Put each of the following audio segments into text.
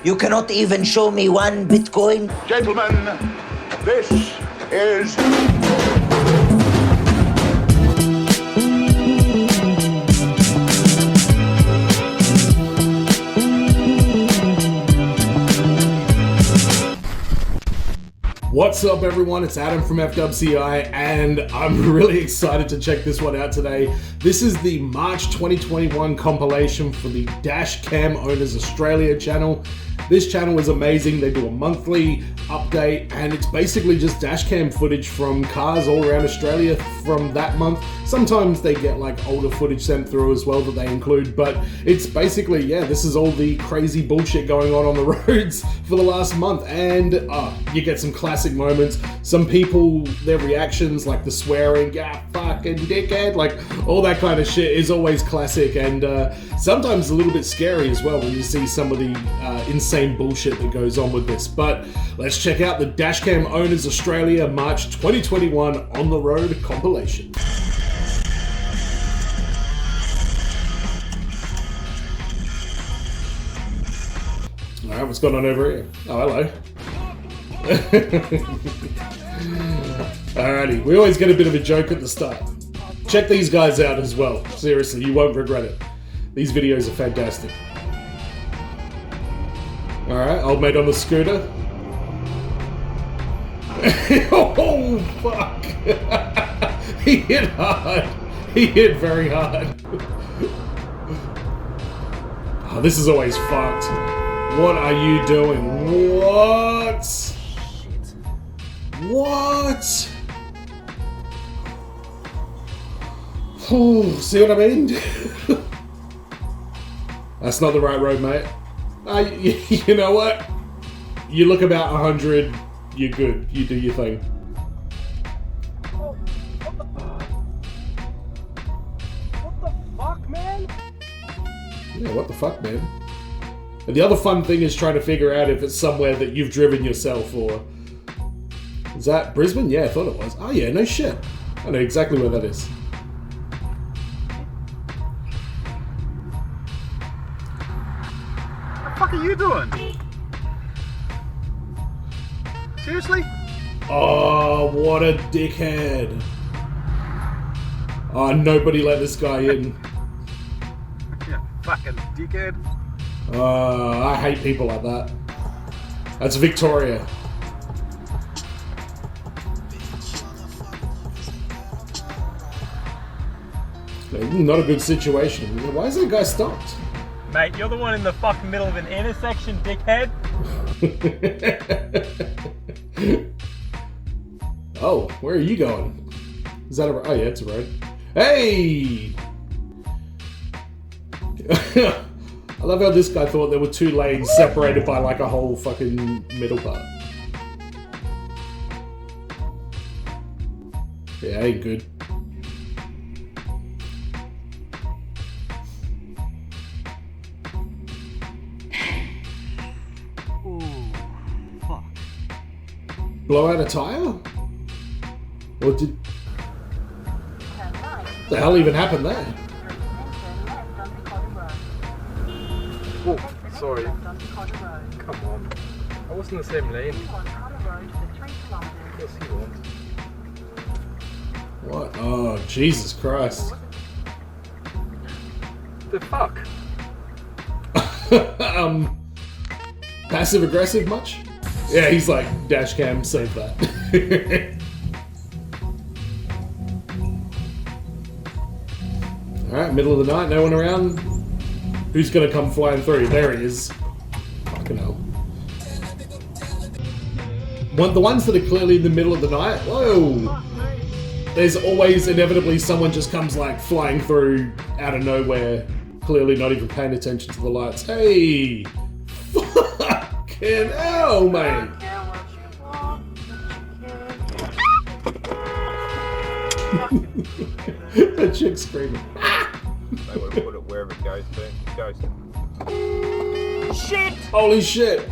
You cannot even show me one Bitcoin? Gentlemen, this is... What's up everyone, it's Adam from FWCI and I'm really excited to check this one out today. This is the March 2021 compilation for the Dashcam Owners Australia channel. This channel is amazing. They do a monthly update and it's basically just dashcam footage from cars all around Australia from that month. Sometimes they get like older footage sent through as well that they include, but it's basically, yeah, this is all the crazy bullshit going on the roads for the last month. And you get some classic moments. Some people, their reactions, like the swearing, yeah, fucking dickhead, like all that kind of shit is always classic and sometimes a little bit scary as well when you see some of the insane bullshit that goes on with this. But let's check out the Dashcam Owners Australia March 2021 On The Road compilation. Alright, what's going on over here? Oh, hello. Alrighty, we always get a bit of a joke at the start. Check these guys out as well. Seriously, you won't regret it. These videos are fantastic. Alright, old mate on the scooter. Oh, fuck. He hit hard. He hit very hard. Oh, this is always fucked. What are you doing? What? What? Oh, see what I mean? That's not the right road, mate. You know what? You look about 100, you're good. You do your thing. What the fuck, man? Yeah, what the fuck, man? And the other fun thing is trying to figure out if it's somewhere that you've driven yourself or... Is that Brisbane? Yeah, I thought it was. Oh yeah, no shit. I know exactly where that is. What the fuck are you doing? Seriously? Oh, what a dickhead. Oh, nobody let this guy in. Yeah, fucking dickhead. I hate people like that. That's Victoria. Not a good situation. Why is that guy stopped? Mate, you're the one in the fucking middle of an intersection, dickhead. Oh, where are you going? Is that a... Oh yeah, it's a road. Hey! I love how this guy thought there were two lanes separated by like a whole fucking middle part. Yeah, ain't good. Ooh, fuck. Blow out a tire? Or did... What the hell even happened there? Oh, sorry. Come on. I was in the same lane. Yes, you want. What? Oh, Jesus Christ. The fuck? Passive aggressive much? Yeah, he's like, Dashcam, save that. Alright, middle of the night, no one around. Who's gonna come flying through? There he is. Fucking hell. The ones that are clearly in the middle of the night, whoa! There's always inevitably someone just comes like flying through out of nowhere, clearly not even paying attention to the lights. Hey! Fucking hell, mate! That chick's screaming. They would put it wherever it goes to. It goes to. Shit! Holy shit!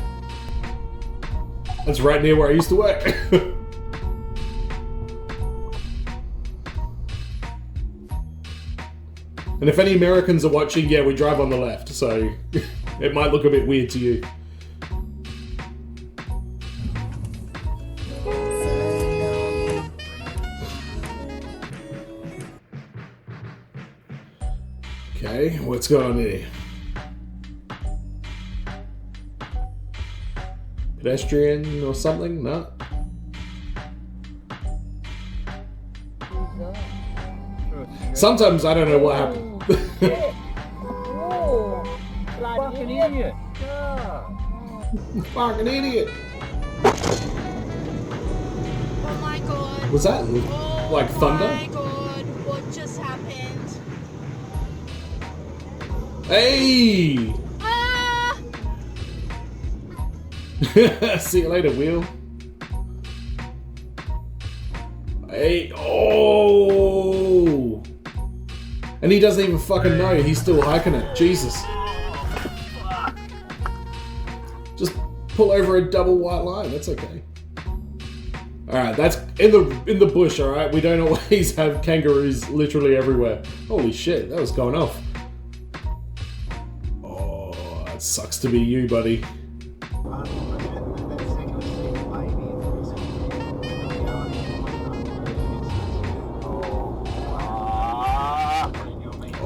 That's right near where I used to work. And if any Americans are watching, yeah, we drive on the left, so it might look a bit weird to you. Okay, what's going on here? Pedestrian or something? No. Sometimes I don't know what happened. Fucking idiot. Fucking idiot. Oh my god. Was that like thunder? Oh my god, what just happened? Hey! Ah! See you later, Wheel. Hey, oh! And he doesn't even fucking know. He's still hiking it. Jesus. Just pull over a double white line. That's okay. All right, that's in the bush. All right, we don't always have kangaroos literally everywhere. Holy shit, that was going off. Oh, it sucks to be you, buddy.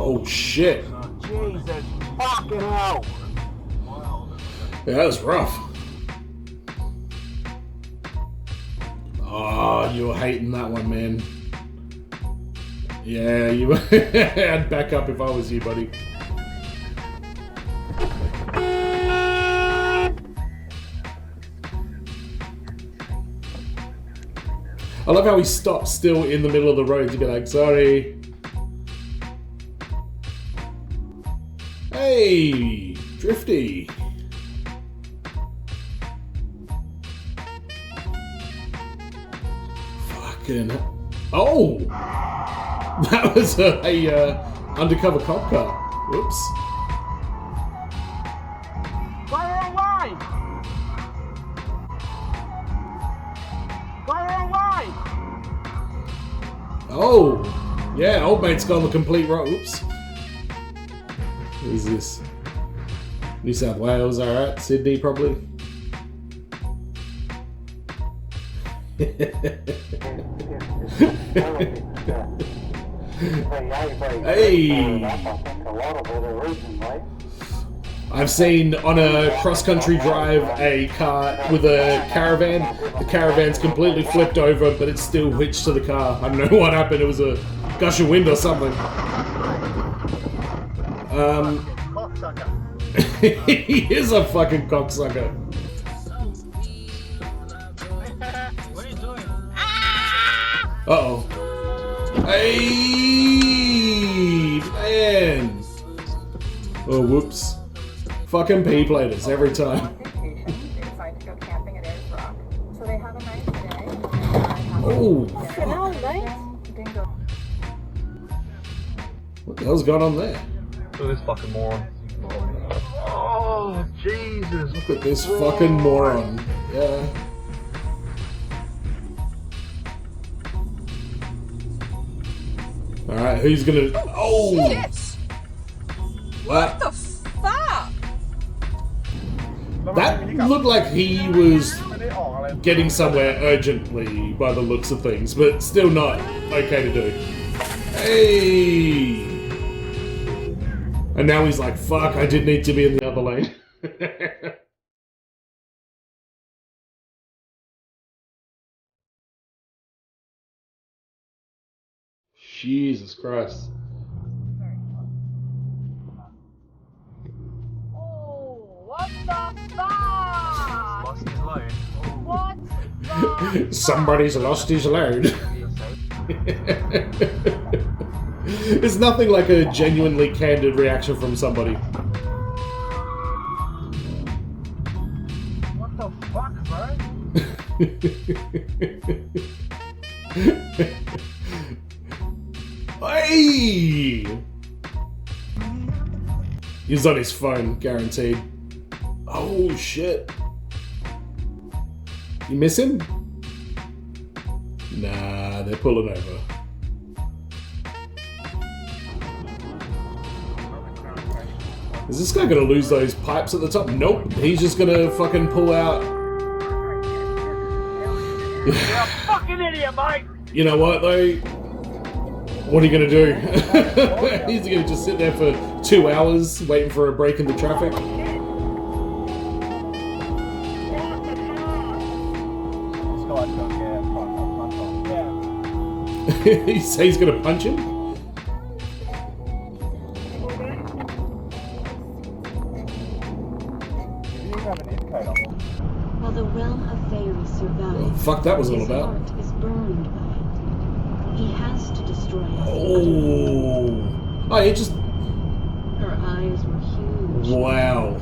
Oh shit. Jesus fucking hell. Yeah, that was rough. Oh, you were hating that one, man. Yeah, you were. I'd back up if I was you, buddy. I love how he stopped still in the middle of the road to be like, sorry. Hey, Drifty. Fucking. Oh! That was a undercover cop car. Whoops. Fire away! Fire away! Oh! Yeah, old mate's gone the complete right. Oops. What is this? New South Wales, alright. Sydney, probably. Hey! I've seen on a cross-country drive a car with a caravan. The caravan's completely flipped over, but it's still hitched to the car. I don't know what happened. It was a gush of wind or something. He is a fucking cocksucker. What are you doing? Uh-oh. Hey, man. Oh, whoops. Fucking P-platers every time. Decide to go camping at Ayers Rock. So they have a nice day. Oh. Bingo. What the hell's going on there? Look at this fucking moron. Oh, Jesus. Look at this fucking moron. Yeah. Alright, who's gonna... Oh! Shit! What? The fuck? That looked like he was getting somewhere urgently by the looks of things, but still not okay to do. Hey! And now he's like, fuck, I did need to be in the other lane. Jesus Christ. Oh, what the fuck? Lost his load. What the Somebody's lost his load. It's nothing like a genuinely candid reaction from somebody. What the fuck, bro? Hey! He's on his phone, guaranteed. Oh shit. You miss him? Nah, they're pulling over. Is this guy gonna lose those pipes at the top? Nope, he's just gonna fucking pull out. You're a fucking idiot, mate! You know what though? What are you gonna do? He's gonna just sit there for 2 hours waiting for a break in the traffic. He says he's gonna punch him? While the realm of fairies survives, Oh, fuck, that was all his about. heart is burned by it. He has to destroy us. Oh, he just... Her eyes were huge. Wow.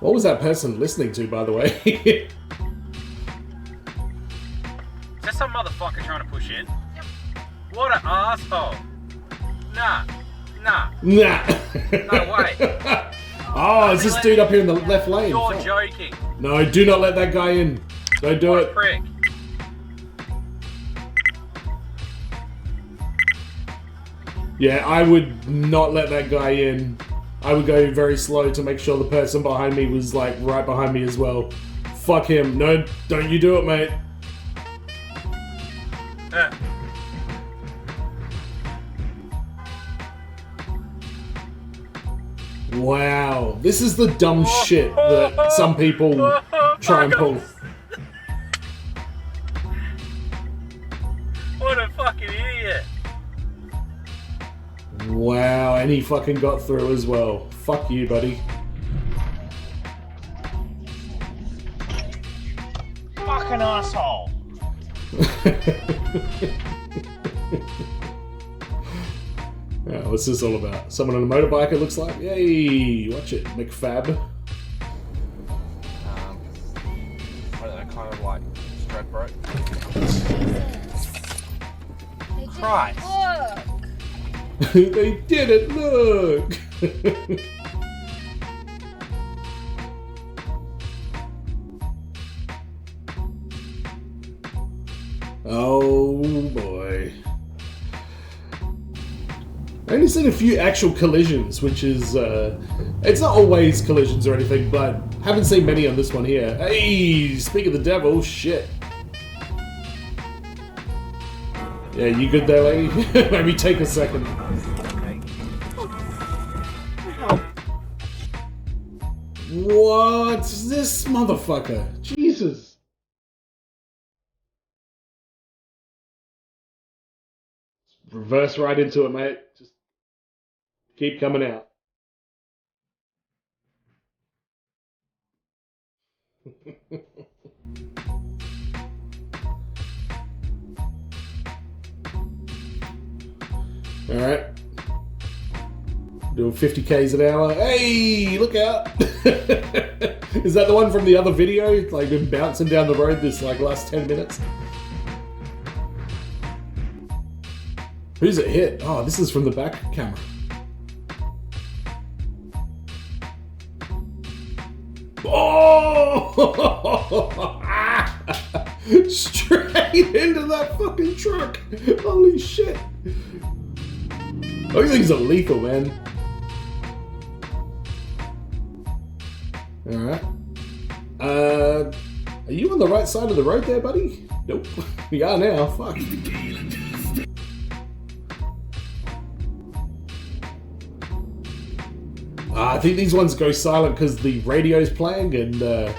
What was that person listening to, by the way? Is that some motherfucker trying to push in? What an asshole. Nah. Nah. No way. Oh, it's this dude up here in the left lane. You're Fuck. joking. No, do not let that guy in. Don't do What a it. prick. Yeah, I would not let that guy in. I would go very slow to make sure the person behind me was like right behind me as well. Fuck him. No, don't you do it, mate. Wow, this is the dumb shit that some people try and pull. What a fucking idiot. Wow, and he fucking got through as well. Fuck you, buddy. Fucking asshole. Yeah, what's this all about? Someone on a motorbike, it looks like? Yay! Watch it, McFab. I don't know, kind of like Stradbroke. Christ. They did it, look! Oh boy. I only seen a few actual collisions, which is, it's not always collisions or anything, but haven't seen many on this one here. Hey, speak of the devil, shit. Yeah, you good there, lady? Maybe take a second. What's this motherfucker? Jesus. Reverse right into it, mate. Just keep coming out. Alright. Doing 50 k's an hour. Hey, look out! Is that the one from the other video? Like been bouncing down the road this like last 10 minutes? Who's it hit? Oh, this is from the back camera. Oh! Straight into that fucking truck. Holy shit. Those things are lethal, man. Alright. Are you on the right side of the road there, buddy? Nope. You are now. Fuck. I think these ones go silent because the radio's playing and the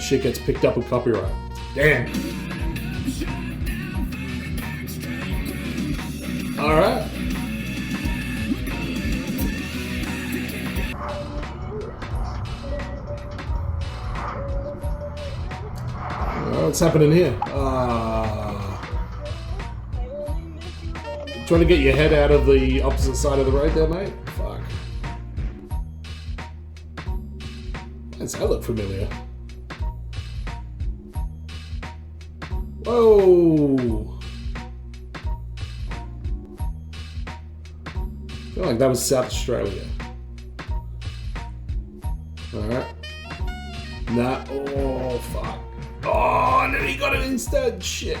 shit gets picked up with copyright. Damn. Alright. What's happening here? Trying to get your head out of the opposite side of the road there, mate? Fuck. Does that look familiar? Whoa! I feel like that was South Australia. Alright. Nah. Oh, fuck. Oh, and then he got it instead. Shit.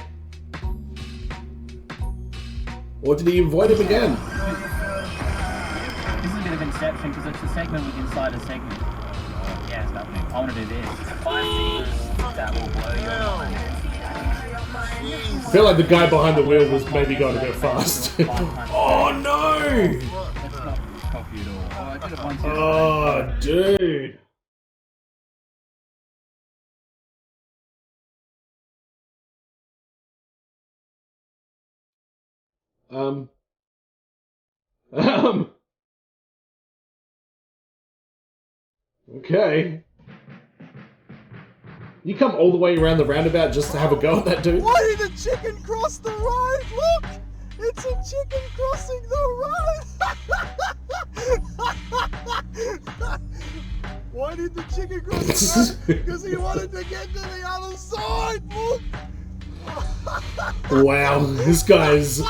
Or did he avoid him again? This is a bit of inception because it's a segment within inside a segment. Yeah, it's happening. I want to do this. 5 seconds. That will blow your mind. I feel like the guy behind the wheel was maybe going a bit fast. Oh no! That's not cocky at all. Oh, I did it once. Oh, dude. Okay. You come all the way around the roundabout just to have a go at that dude? Why did the chicken cross the road? Look! It's a chicken crossing the road! Why did the chicken cross the road? Because he wanted to get to the other side, look! Wow, this guy's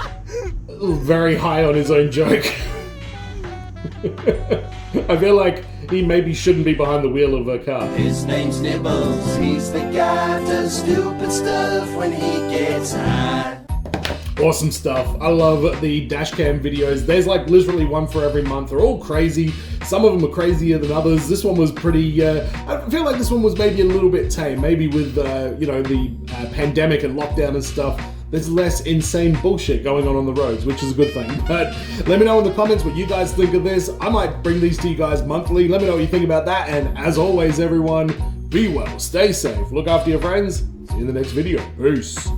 very high on his own joke. I feel like he maybe shouldn't be behind the wheel of a car. His name's Nibbles, he's the guy does stupid stuff when he gets high. Awesome stuff. I love the dashcam videos. There's like literally one for every month. They're all crazy. Some of them are crazier than others. This one was pretty, I feel like this one was maybe a little bit tame. Maybe with, you know, the pandemic and lockdown and stuff. There's less insane bullshit going on the roads, which is a good thing. But let me know in the comments what you guys think of this. I might bring these to you guys monthly. Let me know what you think about that. And as always, everyone, be well, stay safe, look after your friends. See you in the next video. Peace.